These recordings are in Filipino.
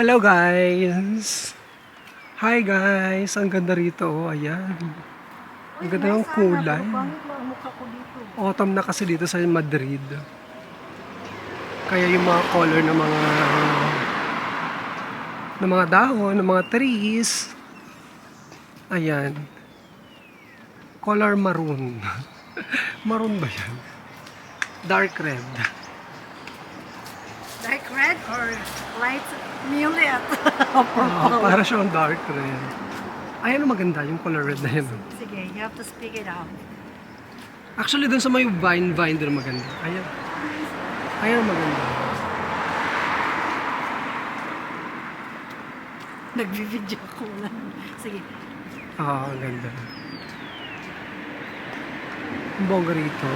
Hello guys! Hi guys! Ang ganda rito, oh. Ayan. Ang Uy, ganda ng nice sana, kulay. pero pangit lang ang mukha ko dito. Autumn na kasi dito sa Madrid. Kaya yung mga color ng mga dahon, ng mga trees. Ayan. Color maroon. Maroon ba yan? Dark red. Dark red or light violet? Para siyang dark red. Ayan, maganda yung color red na yun. Sige, you have to speak it out. Actually, dun sa may vine din maganda. Ayan. Ayan, maganda. Nagbibideo ko lang. Sige. Ang ganda. Ang bongga rito.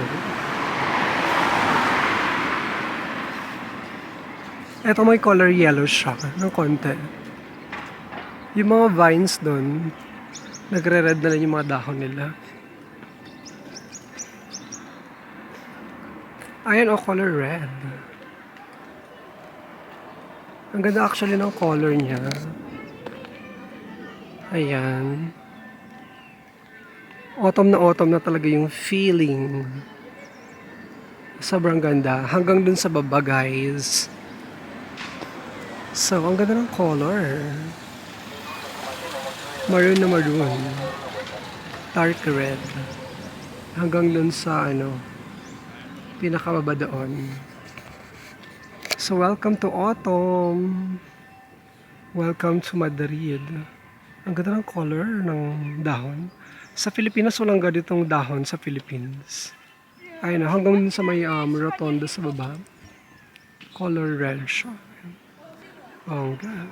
Eto may color yellow siya ng konti. Yung mga vines doon, nagre-red na lang yung mga dahon nila. Ayan, color red. Ang ganda actually ng color niya. Ayan. Autumn na talaga yung feeling. Sobrang ganda. Hanggang dun sa baba, guys. So, ang ganda ng color. Maroon na maroon. Dark red. Hanggang dun sa, pinakababa doon. So, welcome to autumn. Welcome to Madrid. Ang ganda ng color ng dahon. Sa Pilipinas, walang ganitong dahon sa Philippines. Ayun na, hanggang dun sa may rotonda sa baba. Color red siya. Bongga.